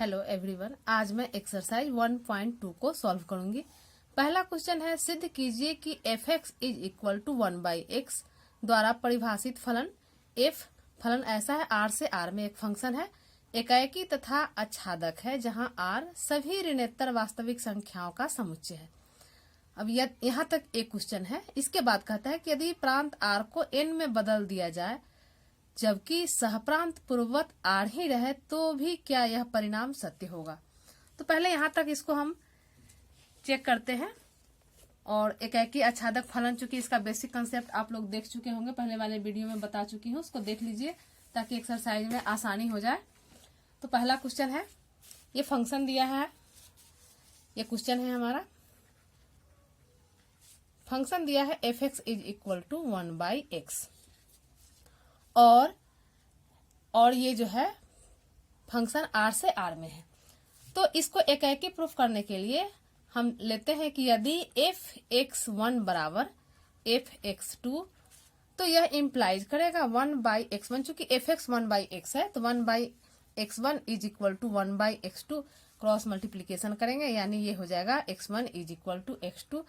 Hello everyone, आज मैं exercise 1.2 को सॉल्व करूंगी। पहला क्वेश्चन है, सिद्ध कीजिए कि f(x) is equal to 1/x द्वारा परिभाषित फलन f। फलन ऐसा है, r से r में एक फंक्शन है, एकाएकी तथा आच्छादक है, जहां r सभी ऋणोत्तर वास्तविक संख्याओं का समुच्चय है। अब यहाँ तक एक क्वेश्चन है। इसके बाद कहता है कि यदि प्रांत r को n में बदल दिया जाए जबकि सहप्रांत पूर्ववत आर ही रहे तो भी क्या यह परिणाम सत्य होगा। तो पहले यहाँ तक इसको हम चेक करते हैं। और एकाएकी आच्छादक फलन, चूंकि इसका बेसिक कंसेप्ट आप लोग देख चुके होंगे, पहले वाले वीडियो में बता चुकी हूँ, उसको देख लीजिए ताकि एक्सरसाइज में आसानी हो जाए। तो पहला क्वेश्चन है, ये फंक्शन दिया है, ये क्वेश्चन है हमारा। फंक्शन दिया है f(x) is equal to 1/x और ये जो है फंक्शन r से r में है। तो इसको एकाएकी प्रूफ करने के लिए हम लेते हैं कि यदि f(x1) बराबर f(x2) तो यह इम्प्लाइज करेगा 1/x1। चूंकि f(x) 1/x है तो 1/x1 is equal to 1/x2 cross multiplication करेंगे, यानी ये हो जाएगा x1 is equal to x2।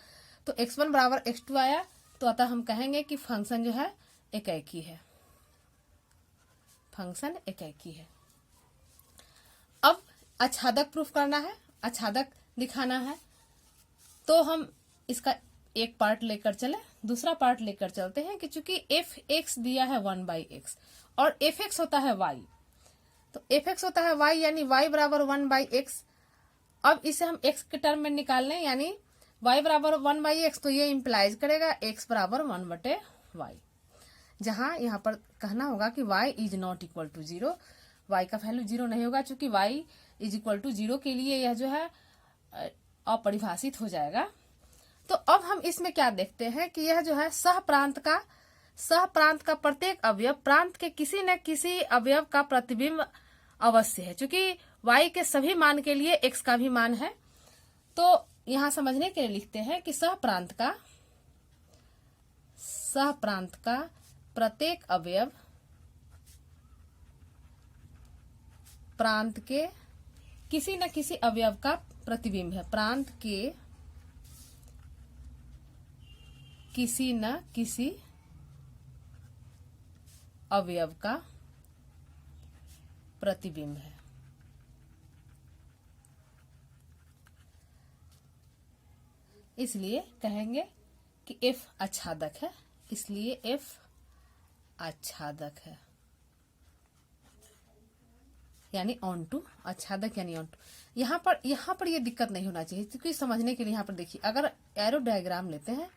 तो x1 बराबर x2 आया, तो अतः हम कहेंगे कि फंक्शन जो है एकाएकी है, फंक्शन एकाएकी है। अब आच्छादक प्रूफ करना है, आच्छादक दिखाना है, तो हम इसका एक पार्ट लेकर चले, दूसरा पार्ट लेकर चलते हैं कि चूंकि f(x) दिया है 1/x और f(x) होता है y, तो f(x) होता है y यानी y बराबर 1/x। अब इसे हम x के टर्म में निकाल लें, यानी y बराबर 1/x, तो ये इम्प्लाइज करेगा x बराबर 1/y, जहां यहाँ पर कहना होगा कि y is not equal to 0, y का वैल्यू 0 नहीं होगा, चूंकि y इज इक्वल टू 0 के लिए यह जो है अपरिभाषित हो जाएगा। तो अब हम इसमें क्या देखते हैं कि यह जो है सहप्रांत का प्रत्येक अवयव प्रांत के किसी न किसी अवयव का प्रतिबिंब अवश्य है। चूंकि y के सभी मान के लिए x का भी मान है, तो यहाँ समझने के लिए लिखते हैं कि सहप्रांत का प्रत्येक अवयव प्रांत के किसी न किसी अवयव का प्रतिबिंब है, प्रांत के किसी न किसी अवयव का प्रतिबिंब है। इसलिए कहेंगे कि f आच्छादक है, इसलिए f आच्छादक है, यानी ऑन टू, आच्छादक यानी ऑन टू। यहाँ पर ये दिक्कत नहीं होना चाहिए, क्योंकि समझने के लिए यहाँ पर देखिए, अगर एरो डायग्राम लेते हैं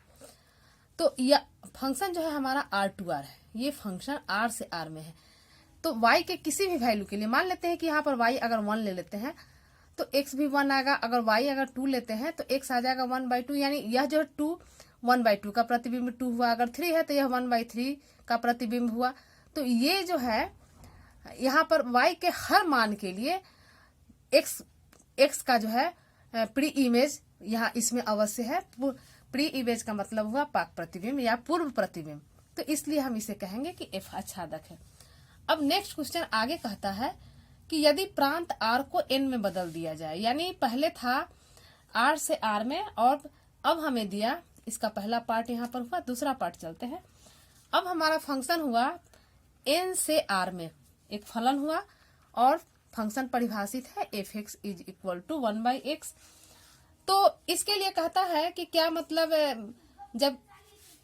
तो यह फंक्शन जो है हमारा R2R है, ये फंक्शन R से R में है। तो y के किसी भी वैल्यू के लिए मान लेते हैं कि यहाँ पर y अगर 1 ले लेते हैं तो x भी 1 आएगा, अगर y अगर 2 लेते हैं तो x आ जाएगा 1/2, यानी यह जो है 2 1/2 का प्रतिबिंब 2 हुआ, अगर 3 है तो यह 1/3 का प्रतिबिंब हुआ। तो ये जो है यहाँ पर y के हर मान के लिए x का जो है प्री इमेज यहाँ इसमें अवश्य है। प्री इमेज का मतलब हुआ पाक प्रतिबिंब या पूर्व प्रतिबिंब, तो इसलिए हम इसे कहेंगे कि f आच्छादक है। अब नेक्स्ट क्वेश्चन आगे कहता है कि यदि प्रांत r को n में बदल दिया जाए, यानी पहले था r से r में और अब हमें दिया, इसका पहला पार्ट यहाँ पर हुआ, दूसरा पार्ट चलते हैं। अब हमारा फंक्शन हुआ n से r में एक फलन हुआ और फंक्शन परिभाषित है f(x) is equal to 1/x। तो इसके लिए कहता है कि क्या मतलब, जब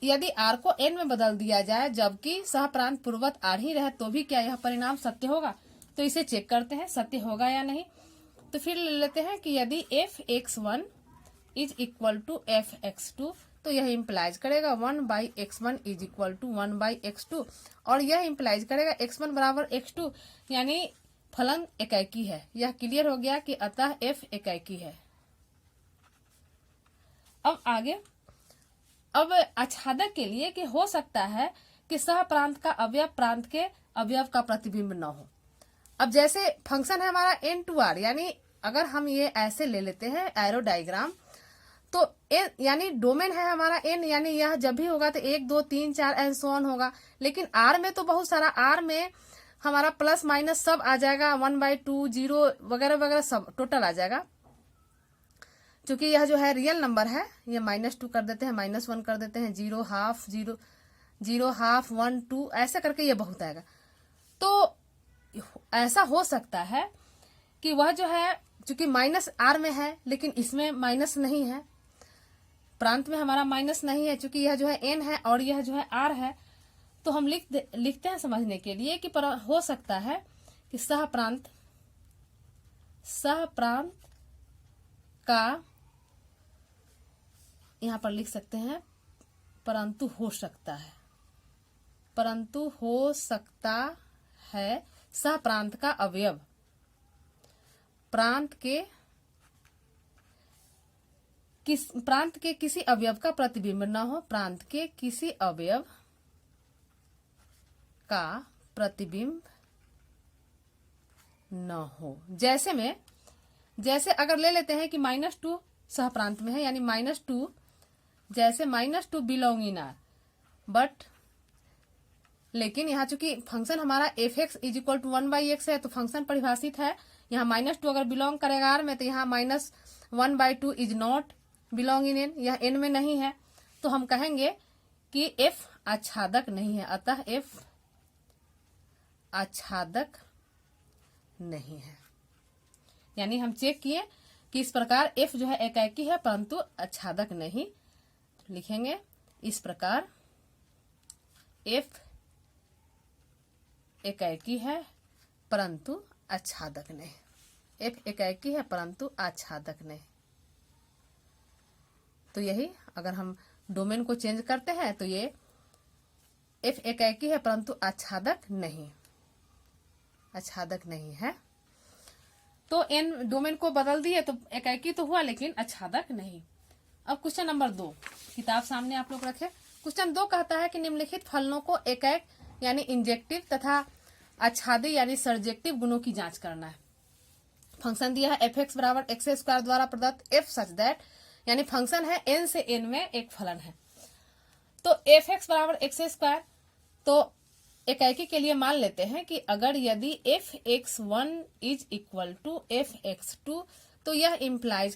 यदि r को n में बदल दिया जाए जबकि सहप्रांत पूर्ववत r ही रहे तो भी क्या यह परिणाम सत्य होगा। तो इसे चेक करते हैं सत्य होगा या नहीं। तो फिर ले लेते हैं कि यदि f(x1) is equal to f(x2) तो यह इम्प्लाइज करेगा 1/x1 is equal to 1/x2 और यह इम्प्लाइज करेगा x1 बराबर x2, यानी फलन एकाएकी है। यह क्लियर हो गया कि अतः f एकाएकी है। अब आगे, अब आच्छादक के लिए कि हो सकता है कि सहप्रांत का अवयव प्रांत के अवयव का प्रतिबिंब न हो। अब जैसे फंक्शन है हमारा n2r, यानी अगर हम ये ऐसे ले लेते हैं एरो डायग्राम, तो n यानी डोमेन है हमारा n, यानी यह जब भी होगा तो 1 2 3 4 एंड सो ऑन होगा। लेकिन r में तो बहुत सारा, r में हमारा प्लस माइनस सब आ जाएगा, 1/2 0 वगैरह वगैरह सब टोटल आ जाएगा। क्योंकि यह जो है रियल नंबर है, ये -2 कर देते हैं, -1 कर देते हैं, 0 हाफ 0 0 हाफ 1 2 ऐसे करके ये बहुत आएगा। तो ऐसा हो सकता है कि वह जो है चूंकि माइनस आर में है लेकिन इसमें माइनस नहीं है, प्रांत में हमारा माइनस नहीं है, चूंकि यह जो है एन है और यह जो है आर है। तो हम लिखते हैं समझने के लिए कि हो सकता है कि सह प्रांत का यहां पर लिख सकते हैं परंतु हो सकता है सह प्रांत का अवयव प्रांत के किसी अवयव का प्रतिबिंब न हो, प्रांत के किसी अवयव का प्रतिबिंब न हो। जैसे अगर ले लेते हैं कि -2 सह प्रांत में है, यानी -2 जैसे -2 बिलोंग इन आर, बट लेकिन यहाँ चूंकि फंक्शन हमारा fx = 1/x है तो फंक्शन परिभाषित है, यहाँ -2 अगर बिलोंग करेगा आर में तो यहाँ -1/2 is not belong in an, यह एन में नहीं है। तो हम कहेंगे कि f आच्छादक नहीं है, अतः f आच्छादक नहीं है। यानी हम चेक किए कि इस प्रकार f जो है एकाकी है परंतु आच्छादक नहीं। लिखेंगे इस प्रकार f एकाकी है परंतु आच्छादक नहीं, f एकाकी है परंतु आच्छादक नहीं। तो यही अगर हम डोमेन को चेंज करते हैं तो ये f एकाकी है परंतु आच्छादक नहीं है। तो n डोमेन को बदल दिए तो एकाकी तो हुआ लेकिन आच्छादक नहीं। अब क्वेश्चन नंबर 2 किताब सामने आप लोग रखे। क्वेश्चन 2 कहता है कि निम्नलिखित फलनों को एकैक यानी इंजेक्टिव तथा आच्छादी यानी सर्जेक्टिव गुणों की जांच करना है। फंक्शन दिया है fx = x² द्वारा प्रदत्त f सच दैट, यानी फंक्शन है n से n में एक फलन है। तो fx = x², तो एकाकी के लिए मान लेते हैं कि अगर यदि fx1 = fx2 तो यह इम्प्लाइज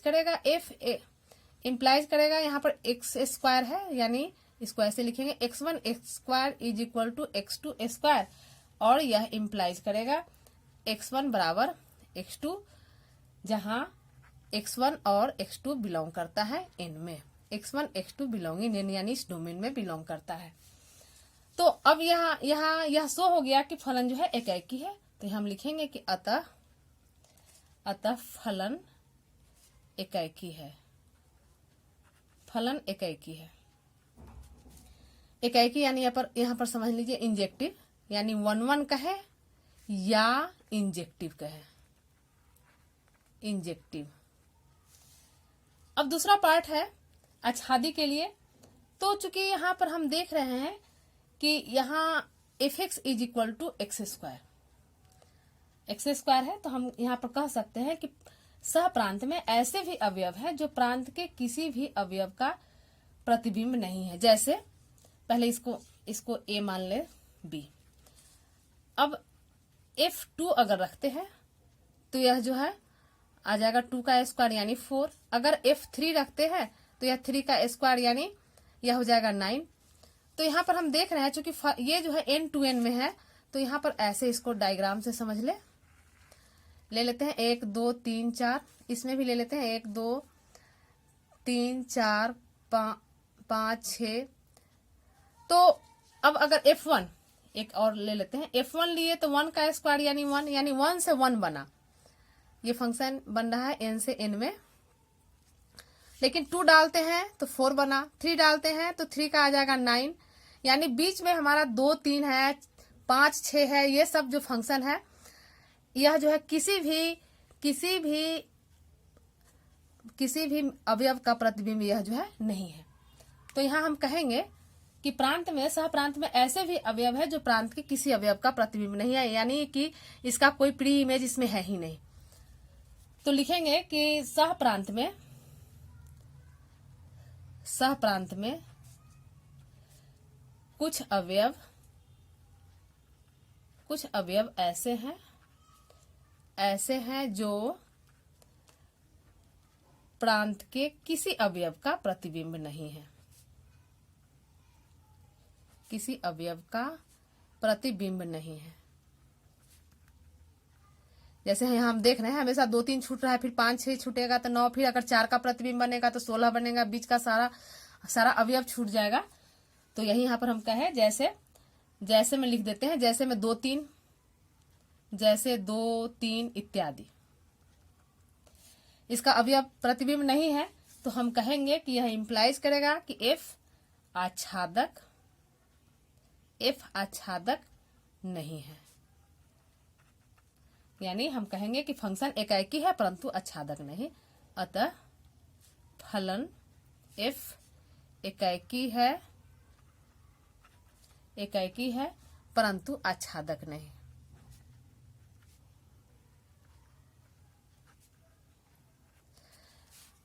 करेगा यहाँ पर x² है, यानी इसको ऐसे लिखेंगे x1 x² = x2² और यह इम्प्लाइज करेगा x1 = x2 जहां x1 और x2 बिलोंग करता है n में, x1 x2 belong in n यानी इस डोमेन में बिलोंग करता है। तो अब यहाँ यह शो हो गया कि फलन जो है एकाकी है, तो हम लिखेंगे कि अतः फलन एकाकी है। फलन एकाकी है। एकाकी यानी यहाँ पर समझ लीजिए इंजेक्टिव, यानी 1 कहे या इंजेक्टिव कहे, इंजेक्टिव। अब दूसरा पार्ट है आच्छादी के लिए। तो चूंकि यहाँ पर हम देख रहे हैं कि यहाँ fx = x² है, तो हम यहाँ पर कह सकते हैं कि सह प्रांत में ऐसे भी अवयव है जो प्रांत के किसी भी अवयव का प्रतिबिंब नहीं है। जैसे पहले इसको a मान ले b। अब f2 अगर रखते हैं तो यह जो है आ जाएगा 2 का स्क्वायर यानी 4। अगर f3 रखते हैं तो यह 3 का स्क्वायर यानी यह हो जाएगा 9। तो यहाँ पर हम देख रहे हैं चूंकि ये जो है n to n में है, तो यहाँ पर ऐसे इसको डायग्राम से समझ ले लेते हैं 1 2 3 4, इसमें भी ले लेते हैं 1 2 3 4 5 6। तो अब अगर f1 एक और ले लेते हैं, f1 लिए तो 1 का स्क्वायर यानी 1, यानी 1 से 1 बना। ये फंक्शन बन रहा है n से n में, लेकिन 2 डालते हैं तो 4 बना, 3 डालते हैं तो 3 का आ जाएगा 9, यानी बीच में हमारा 2 3 है, 5 6 है। ये सब जो फंक्शन है यह जो है किसी भी अवयव का प्रतिबिंब यह जो है नहीं है। तो यहाँ हम कहेंगे कि प्रांत में सह प्रांत में ऐसे भी अवयव है जो प्रांत के किसी अवयव का प्रतिबिंब नहीं है, यानी कि इसका कोई प्री इमेज इसमें है ही नहीं। तो लिखेंगे कि सह प्रांत में कुछ अवयव कुछ अवयव ऐसे हैं जो प्रांत के किसी अवयव का प्रतिबिंब नहीं है, किसी अवयव का प्रतिबिंब नहीं है। जैसे यहाँ हम देख रहे हैं हमेशा 2 3 छूट रहा है, फिर 5 6 छूटेगा तो 9, फिर अगर 4 का प्रतिबिंब बनेगा तो 16 बनेगा, बीच का सारा अवयव छूट जाएगा। तो यही यहाँ पर हम कहे जैसे में लिख देते हैं, जैसे में 2 3, जैसे 2 3 इत्यादि। इसका अवयव प्रतिबिंब नहीं है तो हम कहेंगे कि यह इंप्लाइज करेगा कि एफ आच्छादक नहीं है। यानी हम कहेंगे कि फंक्शन एकाएकी है परंतु आच्छादक नहीं। अतः फलन एफ एकाएकी है परंतु आच्छादक नहीं।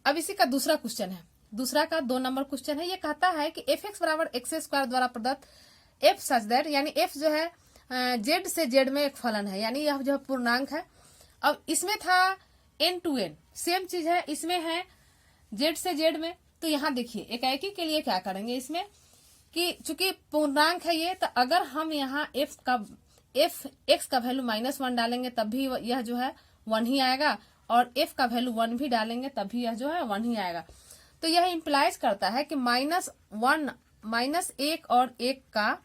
अब इसी का दूसरा क्वेश्चन है, दूसरा का 2 नंबर क्वेश्चन है। ये कहता है कि एफ एक्स बराबर एक्स स्क्वायर द्वारा प्रदत्त एफ सच दैट, यानी एफ जो है जेड से जेड में एक फलन है, यानी यह जो पूर्णांक है। अब इसमें था एन टू एन, सेम चीज है इसमें है जेड से जेड में। तो यहाँ देखिए एकाएकी के लिए क्या करेंगे इसमें कि चूंकि पूर्णांक है ये, तो अगर हम यहाँ एफ एक्स का वैल्यू -1 डालेंगे तब भी यह जो है 1 ही आएगा, और एफ का वैल्यू 1 भी डालेंगे तब भी यह जो है 1 ही आएगा। तो यह इंप्लाइज करता है कि -1 -1 और 1 का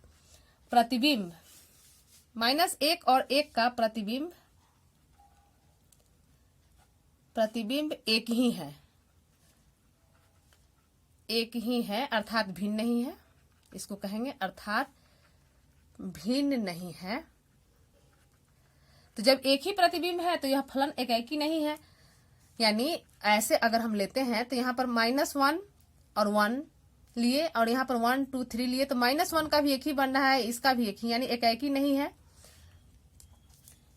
प्रतिबिंब, -1 और 1 का प्रतिबिंब एक ही है अर्थात भिन्न नहीं है। इसको कहेंगे अर्थात भिन्न नहीं है। तो जब एक ही प्रतिबिंब है तो यह फलन एकाएकी नहीं है। यानी ऐसे अगर हम लेते हैं तो यहाँ पर -1 और 1 लिए, और यहाँ पर 1 2 3 लिए, तो -1 का भी एक ही बन रहा है, इसका भी एक ही, यानी एकाएकी नहीं है।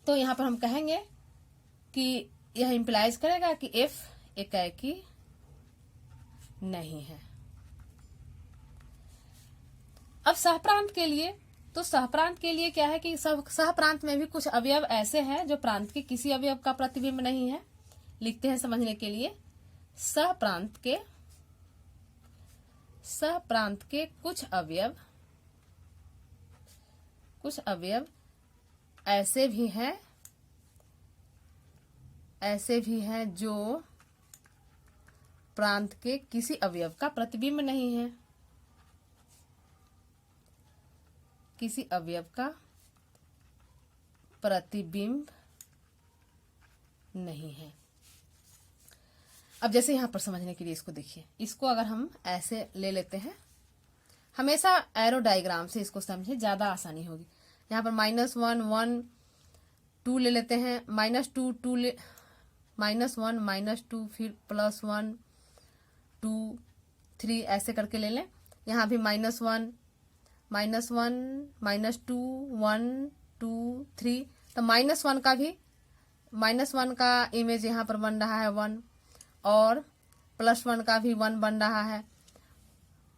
तो यहाँ पर हम कहेंगे कि यह इंप्लाइज करेगा कि एफ एकाएकी नहीं है। अब सहप्रांत के लिए, तो सहप्रांत के लिए क्या है कि सहप्रांत में भी कुछ अवयव ऐसे हैं जो प्रांत के किसी अवयव का प्रतिबिंब नहीं है। लिखते हैं समझने के लिए, सहप्रांत के कुछ अवयव ऐसे भी हैं जो प्रांत के किसी अवयव का प्रतिबिंब नहीं है, किसी अवयव का प्रतिबिंब नहीं है। अब जैसे यहां पर समझने के लिए इसको देखिए, इसको अगर हम ऐसे ले लेते हैं, हमेशा एरो डायग्राम से इसको समझे, ज्यादा आसानी होगी। यहाँ पर -1 1 2 ले लेते हैं, -2 2 ले, -1 -2 फिर +1 2 3 ऐसे करके ले लें। यहाँ भी -1 -1 -2 1 2 3, तो -1 का भी, -1 का इमेज यहाँ पर बन रहा है 1, और +1 का भी 1 बन रहा है।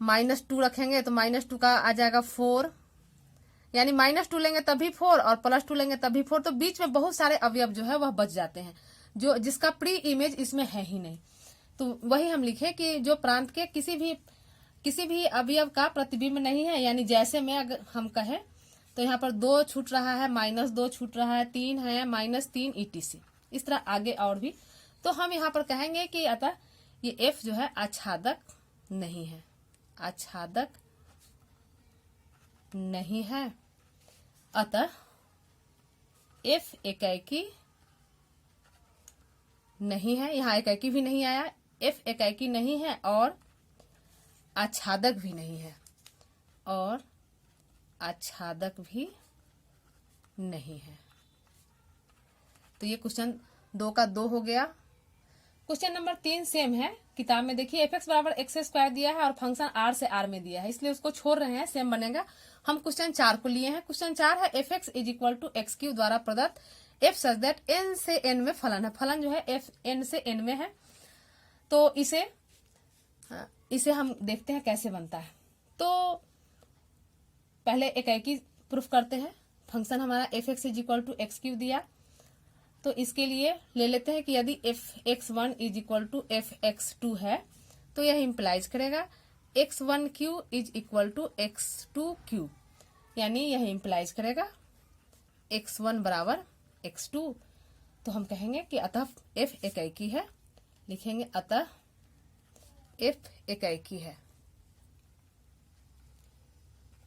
-2 रखेंगे तो -2 का आ जाएगा 4, यानी -2 लेंगे तभी 4 और +2 लेंगे तभी 4। तो बीच में बहुत सारे अवयव जो है वह बच जाते हैं, जिसका प्री इमेज इसमें है ही नहीं। तो वही हम लिखे कि जो प्रांत के किसी भी अवयव का प्रतिबिंब नहीं है। यानी जैसे में अगर हम कहें तो यहाँ पर 2 छूट रहा है, -2 छूट रहा है, 3 है, -3 ETC, इस तरह आगे और भी। तो हम यहाँ पर कहेंगे कि अतः ये F जो है आच्छादक नहीं है, आच्छादक नहीं है। अतः F एकाएकी नहीं है, यहाँ एकाएकी भी नहीं आया, F एकाएकी नहीं है और आच्छादक भी नहीं है, और आच्छादक भी नहीं है। तो ये क्वेश्चन 2 का 2 हो गया। क्वेश्चन नंबर 3 सेम है, किताब में देखिए एफ एक्स बराबर एक्स स्क्वायर दिया है और फंक्शन आर से आर में दिया है, इसलिए उसको छोड़ रहे हैं, सेम बनेगा। हम क्वेश्चन 4 को लिए हैं। क्वेश्चन 4 है f x is equal to x cube द्वारा प्रदत्त एफ सच दैट एन से एन में फलन है। फलन जो है एफ एन से एन में है। तो इसे हम देखते हैं कैसे बनता है। तो पहले एकाएकी प्रूफ करते हैं। फंक्शन हमारा f x is equal to x cube दिया, तो इसके लिए ले लेते हैं कि यदि f x one is equal to f x two है तो यह इम्प्लाइज करेगा x one cube is equal to x two cube, यानी यह इम्प्लाइज करेगा एक्स वन बराबर एक्स टू। तो हम कहेंगे कि अतः एफ इकाई है, लिखेंगे अतः एफ इकाई है,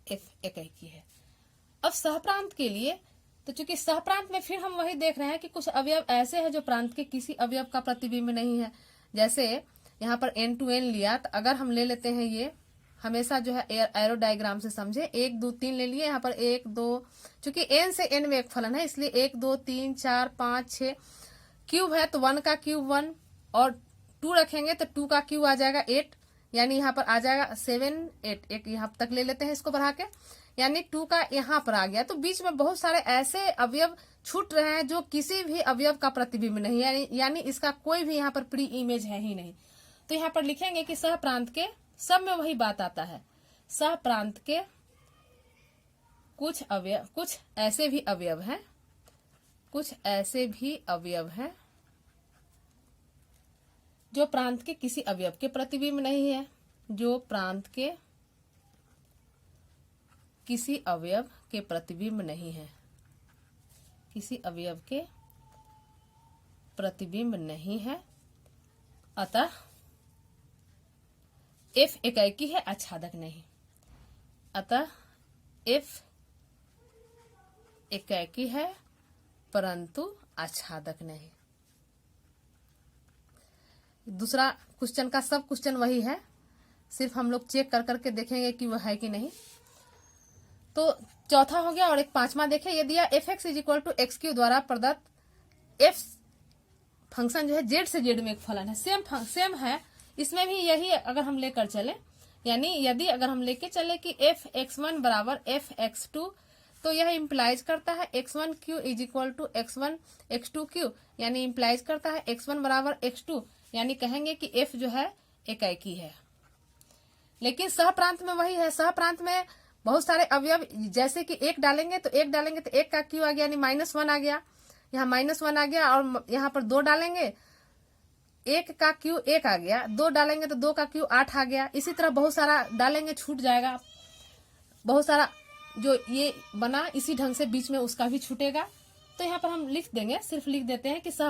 एफ इकाई है। अब सहप्रांत के लिए, तो चूंकि सहप्रांत में फिर हम वही देख रहे हैं कि कुछ अवयव ऐसे हैं जो प्रांत के किसी अवयव का प्रतिबिंब नहीं है। जैसे यहाँ पर एन टू एन लिया, तो अगर हम ले लेते हैं ये हमेशा जो है एरो डायग्राम से समझे, 1 2 3 ले लिए, यहाँ पर 1 2, चूंकि एन से एन में एक फलन है इसलिए 1 2 3 4 5 6, क्यूब है तो 1 का क्यूब 1 और 2 रखेंगे तो 2 का क्यूब आ जाएगा 8, यानी यहाँ पर आ जाएगा 7 8, एक यहाँ तक ले लेते हैं इसको बढ़ा के, यानी 2 का यहाँ पर आ गया। तो बीच में बहुत सारे ऐसे अवयव छूट रहे हैं जो किसी भी अवयव का प्रतिबिंब नहीं है, यानी इसका कोई भी यहाँ पर प्री इमेज है ही नहीं। तो यहाँ पर लिखेंगे कि सह प्रांत के, सब में वही बात आता है, सह प्रांत के कुछ अवयव, कुछ ऐसे भी अवयव हैं, कुछ ऐसे भी अवयव हैं जो प्रांत के किसी अवयव के प्रतिबिंब नहीं है, जो प्रांत के किसी अवयव के प्रतिबिंब नहीं है, किसी अवयव के प्रतिबिंब नहीं है, अतः एफ इकाई है, आच्छादक नहीं, अतः एफ इकाई है परंतु आच्छादक नहीं। दूसरा क्वेश्चन का सब क्वेश्चन वही है, सिर्फ हम लोग चेक कर करके देखेंगे कि वह है कि नहीं। तो चौथा हो गया, और एक पांचवा देखें, यदि f x is equal to x cube द्वारा प्रदत्त एफ फंक्शन जो है जेड से जेड में एक फलन है, सेम है, इसमें भी यही अगर हम लेकर चले, यानी यदि अगर हम लेके चले कि एफ एक्स वन बराबर एफ एक्स टू, तो यह इम्प्लाइज करता है x one cube is equal to x one x two cube, यानी इम्प्लाइज करता है एक्स वन बराबर एक्स टू, यानी कहेंगे कि एफ जो है इकाई है। लेकिन सह प्रांत में वही है, सह प्रांत में बहुत सारे अवयव, जैसे कि एक डालेंगे तो एक का क्यू आ गया, यानी -1 आ गया, यहाँ -1 आ गया, और यहाँ पर 2 डालेंगे, 1 का क्यू 1 आ गया, 2 डालेंगे तो 2 का क्यू 8 आ गया। इसी तरह बहुत सारा डालेंगे छूट जाएगा, बहुत सारा जो ये बना इसी ढंग से बीच में उसका भी छूटेगा। तो यहाँ पर हम लिख देंगे, सिर्फ लिख देते हैं कि सह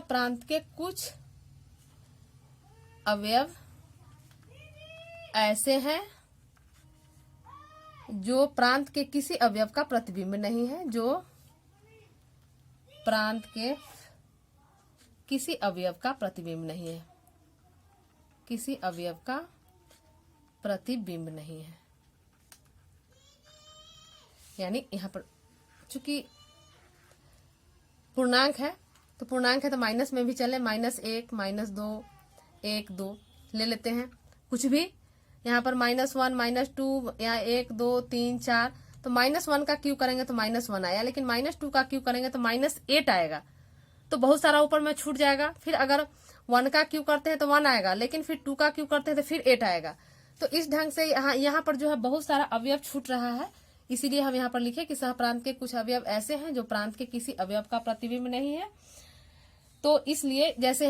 प्रांत के कुछ अवयव ऐसे हैं जो प्रांत के किसी अवयव का प्रतिबिंब नहीं है, जो प्रांत के किसी अवयव का प्रतिबिंब नहीं है, किसी अवयव का प्रतिबिंब नहीं है। यानी यहाँ पर चूंकि पूर्णांक है तो पूर्णांक है तो माइनस में भी चले, -1 -2 1 2 ले लेते हैं, कुछ भी यहाँ पर -1 -2 या 1 2 3 4, तो -1 का क्यू करेंगे तो -1 आया, लेकिन -2 का क्यू करेंगे तो -8 आएगा, तो बहुत सारा ऊपर में छूट जाएगा। फिर अगर 1 का क्यू करते हैं तो 1 आएगा, लेकिन फिर 2 का क्यू करते हैं तो फिर 8 आएगा। तो इस ढंग से यहाँ पर जो है बहुत सारा अवयव छूट रहा है, इसीलिए हम यहाँ पर लिखे कि सह प्रांत के कुछ अवयव ऐसे हैं जो प्रांत के किसी अवयव का प्रतिबिंब नहीं है। तो इसलिए जैसे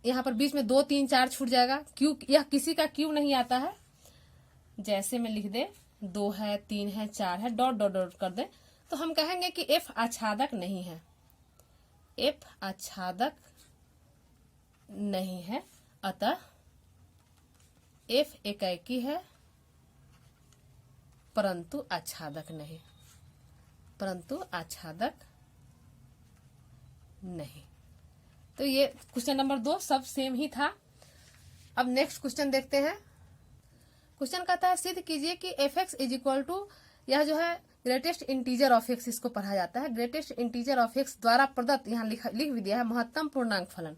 यहाँ पर बीच में 2 3 4 छूट जाएगा, क्यू यह किसी का क्यू नहीं आता है, जैसे में लिख दे 2 है 3 है 4 है, डॉट डॉट डॉट कर दे, तो हम कहेंगे कि एफ आच्छादक नहीं है, एफ आच्छादक नहीं है, अतः एफ इकाई है परंतु आच्छादक नहीं, परंतु आच्छादक नहीं। तो ये क्वेश्चन नंबर 2 सब सेम ही था। अब नेक्स्ट क्वेश्चन देखते हैं। क्वेश्चन कहता है सिद्ध कीजिए कि f x is equal to, यह जो है ग्रेटेस्ट इंटीजर ऑफ एक्स इसको पढ़ा जाता है, ग्रेटेस्ट इंटीजर ऑफ एक्स द्वारा प्रदत्त, यहाँ लिख भी दिया है, महत्तम पूर्णांक फलन,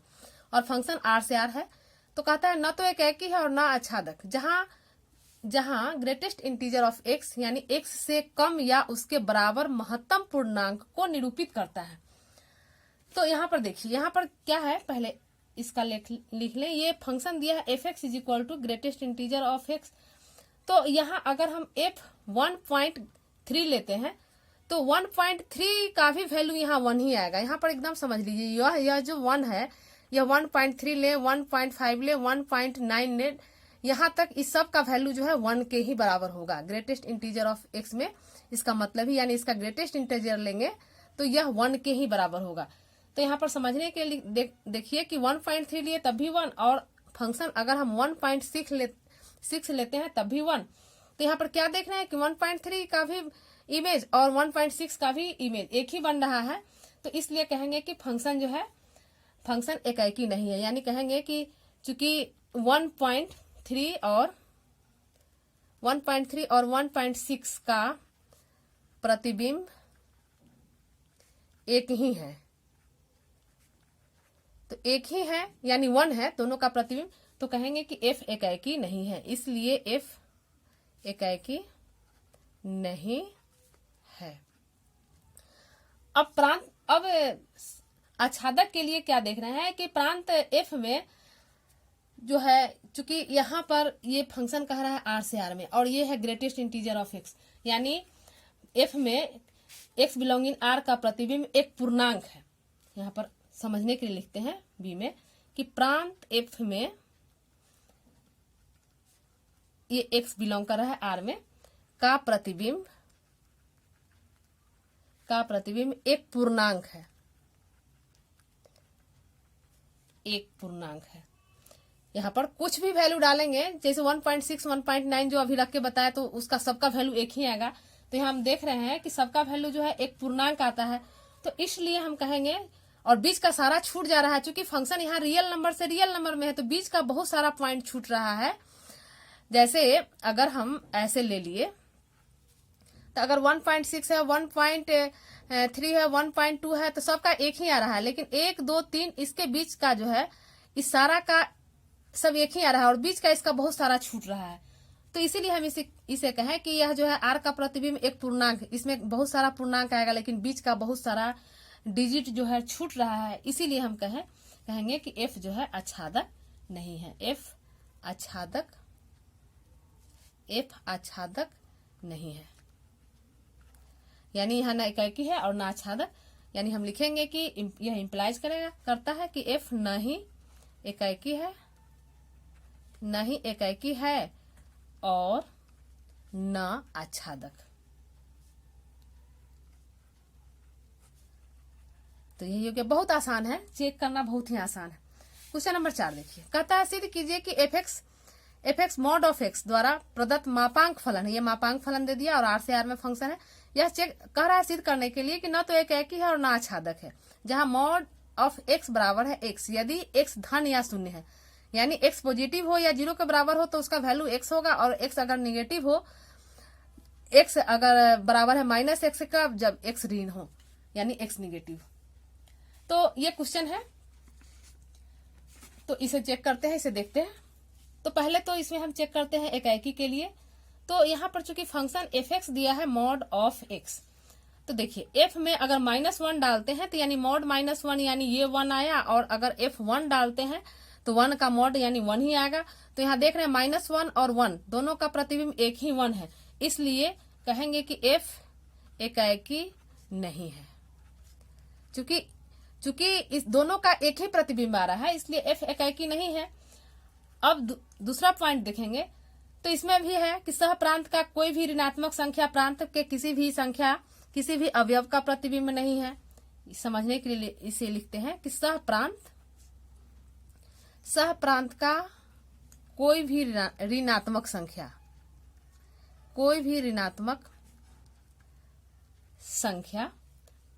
और फंक्शन आर से आर है। तो कहता है न तो इकाई है और न आच्छादक, जहां ग्रेटेस्ट इंटीजर ऑफ एक्स यानी एक्स से कम या उसके बराबर महत्तम पूर्णांक को निरूपित करता है। तो यहाँ पर देखिए, यहाँ पर क्या है, पहले इसका लिख लें। ये फंक्शन दिया है f x is equal to greatest integer of x, तो यहाँ अगर हम f1.3 लेते हैं तो 1.3 का भी वैल्यू यहाँ 1 ही आएगा। यहाँ पर एकदम समझ लीजिए, यह जो 1 है, यह 1.3 ले, 1.5 ले, 1.9 ले, यहाँ तक इस सब का वैल्यू जो है 1 के ही बराबर होगा ग्रेटेस्ट इंटीजर ऑफ x में। इसका मतलब ही यानी इसका ग्रेटेस्ट इंटीजर लेंगे तो यह 1 के ही बराबर होगा। तो यहाँ पर समझने के लिए देखिए कि 1.3 लिए तब भी 1, और फंक्शन अगर हम 1.6 लेते हैं तब भी 1। तो यहाँ पर क्या देख रहे हैं कि 1.3 का भी इमेज और 1.6 का भी इमेज एक ही बन रहा है। तो इसलिए कहेंगे कि फंक्शन जो है, फंक्शन एकाएकी नहीं है। यानी कहेंगे कि चूंकि 1.3 और 1.6 का प्रतिबिंब एक ही है, तो एक ही है यानी 1 है दोनों का प्रतिबिंब, तो कहेंगे कि f एकाएकी नहीं है। इसलिए f एकाएकी नहीं है। अब आच्छादक के लिए क्या देख रहे हैं कि प्रांत f में जो है, चूंकि यहाँ पर ये फंक्शन कह रहा है r से r में, और ये है ग्रेटेस्ट इंटीजर ऑफ x, यानी f में x बिलोंगिंग r का प्रतिबिंब एक पूर्णांक है। यहाँ पर समझने के लिए लिखते हैं b में कि प्रांत f में ये x बिलोंग कर रहा है r में का प्रतिबिंब एक पूर्णांक है, एक पूर्णांक है। यहाँ पर कुछ भी वैल्यू डालेंगे, जैसे 1.6, 1.9 जो अभी रख के बताया, तो उसका सबका वैल्यू एक ही आएगा। तो यहाँ हम देख रहे हैं कि सबका वैल्यू जो है एक पूर्णांक आता है, तो इसलिए हम कहेंगे, और बीच का सारा छूट जा रहा है, क्योंकि फंक्शन यहाँ रियल नंबर से रियल नंबर में है, तो बीच का बहुत सारा पॉइंट छूट रहा है। जैसे अगर हम ऐसे ले लिए तो अगर 1.6 है, 1.3 है, 1.2 है, तो सबका एक ही आ रहा है, लेकिन 1, 2, 3 इसके बीच का जो है, इस सारा का सब एक ही आ रहा है, और बीच का इसका बहुत सारा छूट रहा है। तो इसीलिए हम इसे कहें कि यह जो है r का प्रतिबिंब एक पूर्णांक, इसमें बहुत सारा पूर्णांक आएगा, लेकिन बीच का बहुत सारा डिजिट जो है छूट रहा है। इसीलिए हम कहेंगे कि f जो है आच्छादक नहीं है। f आच्छादक नहीं है, यानी यहाँ ना एकाएकी है और ना आच्छादक। यानी हम लिखेंगे कि यह इंप्लाइज करता है कि f न ही एकाएकी है और न आच्छादक। तो यही हो गया, बहुत आसान है, चेक करना बहुत ही आसान है। क्वेश्चन नंबर 4 देखिए, कहता है सिद्ध कीजिए कि एफ मॉड ऑफ x द्वारा प्रदत्त मापांक फलन है। ये मापांक फलन दे दिया और r से r में फंक्शन है। यह चेक कह रहा है सिद्ध करने के लिए कि न तो एकाएकी है और न आच्छादक है। जहां मॉड ऑफ x बराबर है x, यदि x धन या शून्य है, यानी x पॉजिटिव हो या 0 के बराबर हो तो उसका वैल्यू x होगा, और x अगर निगेटिव हो, x अगर बराबर है -x का जब x ऋण हो, यानी x निगेटिव। तो ये क्वेश्चन है, तो इसे चेक करते हैं, इसे देखते हैं। तो पहले तो इसमें हम चेक करते हैं एकाएकी के लिए। तो यहाँ पर चूंकि फंक्शन f(x) दिया है मॉड ऑफ x, तो देखिए f में अगर -1 डालते हैं तो यानी मॉड -1 यानी ये 1 आया, और अगर f1 डालते हैं तो 1 का मॉड यानी 1 ही आएगा। तो यहाँ देख रहे हैं -1 और 1 दोनों का प्रतिबिंब एक ही 1 है, इसलिए कहेंगे कि f एकाएकी नहीं है। चूंकि इस दोनों का एक ही प्रतिबिंब आ रहा है, इसलिए f एकाएकी नहीं है। अब दूसरा पॉइंट देखेंगे, तो इसमें भी है कि सह प्रांत का कोई भी ऋणात्मक संख्या प्रांत के किसी भी अवयव का प्रतिबिंब नहीं है। समझने के लिए इसे लिखते हैं कि सह प्रांत का कोई भी ऋणात्मक संख्या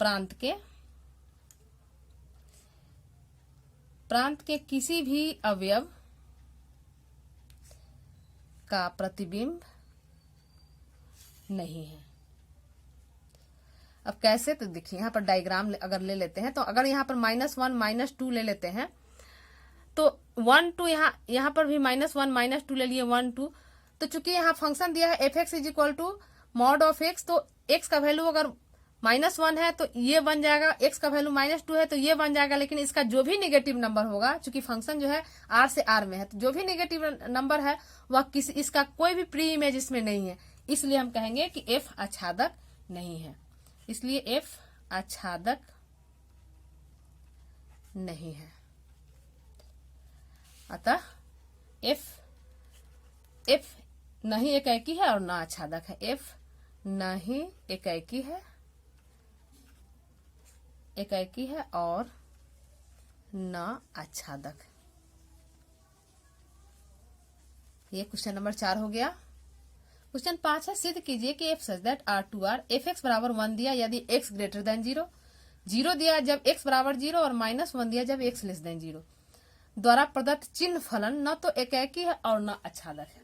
प्रांत के किसी भी अवयव का प्रतिबिंब नहीं है। अब कैसे, तो देखिए यहाँ पर डायग्राम अगर ले लेते हैं, तो अगर यहाँ पर -1 -2 ले लेते हैं तो 1 2 यहाँ पर भी -1 -2 ले लिए 1 2। तो चूंकि यहाँ फंक्शन दिया है f(x) = मॉड ऑफ x, तो x का वैल्यू अगर -1 है तो ये बन जाएगा, x का वैल्यू -2 है तो ये बन जाएगा, लेकिन इसका जो भी नेगेटिव नंबर होगा, चूंकि फंक्शन जो है r से r में है, तो जो भी नेगेटिव नंबर है वह इसका कोई भी प्री इमेज इसमें नहीं है, इसलिए हम कहेंगे कि f आच्छादक नहीं है। इसलिए f आच्छादक नहीं है। अतः f नहीं एकाएकी है और ना आच्छादक है। f नहीं एकाएकी है और न आच्छादक। ये क्वेश्चन नंबर 4 हो गया। क्वेश्चन 5 है, सिद्ध कीजिए कि f such that R2R fx बराबर 1 दिया यदि x ग्रेटर देन 0, 0 दिया जब x बराबर 0 और -1 दिया जब x लेस देन 0 द्वारा प्रदत्त चिन्ह फलन न तो एकाएकी है और न आच्छादक है।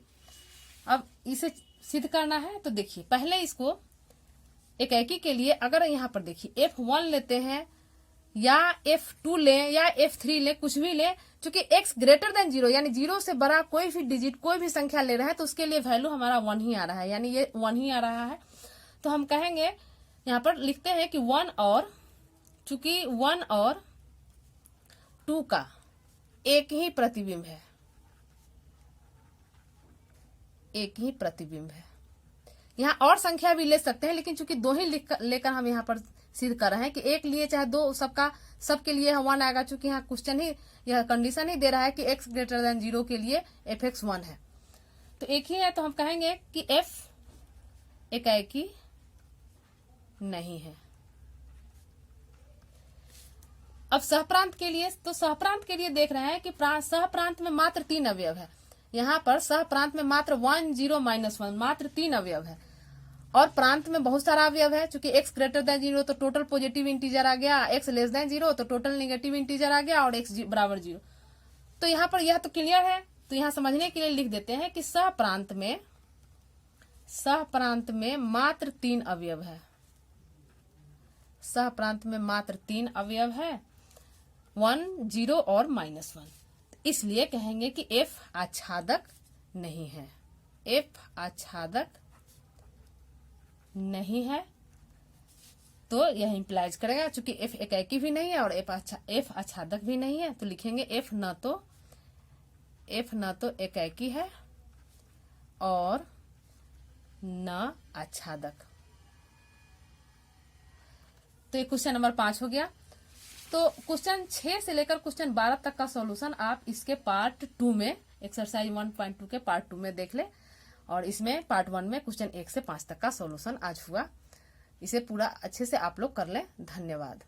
अब इसे सिद्ध करना है तो देखिए, पहले इसको एकाएकी के लिए अगर यहाँ पर देखिए f1 लेते हैं या f2 लें या f3 लें, कुछ भी लें, क्योंकि x ग्रेटर देन 0 यानी 0 से बड़ा कोई भी डिजिट, कोई भी संख्या ले रहा है तो उसके लिए वैल्यू हमारा 1 ही आ रहा है, यानी ये 1 ही आ रहा है। तो हम कहेंगे, यहाँ पर लिखते हैं कि 1 और, चूंकि 1 और 2 का एक ही प्रतिबिंब है, एक ही प्रतिबिंब है। यहाँ और संख्या भी ले सकते हैं, लेकिन चूंकि 2 ही लेकर हम यहाँ पर सिद्ध कर रहे हैं कि एक लिए चाहे 2, सबके लिए 1 आएगा, चूंकि यहाँ क्वेश्चन ही, यह कंडीशन ही दे रहा है कि x ग्रेटर देन 0 के लिए fx 1 है, तो एक ही है, तो हम कहेंगे कि f एकाएकी नहीं है। अब सहप्रांत के लिए, तो सहप्रांत के लिए देख रहे हैं कि सहप्रांत में मात्र 3 अवयव है। यहाँ पर सहप्रांत में मात्र 1 0 -1 मात्र 3 अवयव है, और प्रांत में बहुत सारा अवयव है, क्योंकि x ग्रेटर देन 0 तो टोटल पॉजिटिव इंटीजर आ गया, x लेस देन 0 तो टोटल नेगेटिव इंटीजर आ गया, और x बराबर 0। तो यहाँ पर यह तो क्लियर है, तो यहाँ समझने के लिए लिख देते हैं कि सहप्रांत में मात्र 3 अवयव है, सहप्रांत में मात्र 3 अवयव है, 1 0 और -1, इसलिए कहेंगे कि f आच्छादक नहीं है, f आच्छादक नहीं है। तो यह इंप्लाइज करेगा, चूंकि f एकाएकी भी नहीं है और f आच्छादक भी नहीं है, तो लिखेंगे f न तो एकाएकी है और न आच्छादक। तो ये क्वेश्चन नंबर 5 हो गया। तो क्वेश्चन 6 से लेकर क्वेश्चन 12 तक का सॉल्यूशन आप इसके पार्ट 2 में, एक्सरसाइज 1.2 के पार्ट 2 में देख ले, और इसमें पार्ट 1 में क्वेश्चन 1 से 5 तक का सॉल्यूशन आज हुआ। इसे पूरा अच्छे से आप लोग कर लें। धन्यवाद।